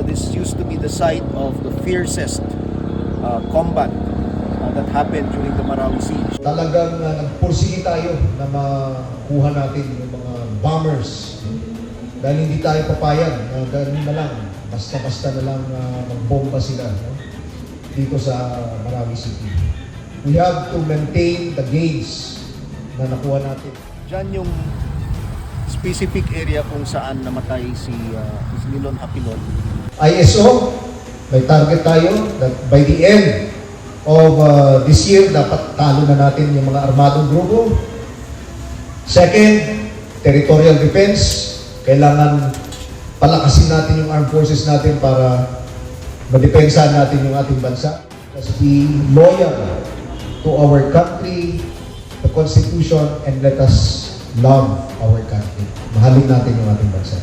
this used to be the site of the fiercest combat that happened during the Marawi siege. Talagang nagpursige tayo na makuha natin yung mga bombers. Dahil hindi tayo papayag na gano'n na lang, basta-basta na lang magbomba sila, no? Dito sa Marawi City. We have to maintain the gains na nakuha natin. Diyan yung specific area kung saan namatay si Nilon Hapilon. ISO, may target tayo that by the end of this year, dapat talo na natin yung mga armadong grupo. Second, territorial defense. Kailangan palakasin natin yung armed forces natin para madepensahan natin yung ating bansa. Let's be loyal to our country, the Constitution, and let us love our country. Mahalin natin yung ating bansa.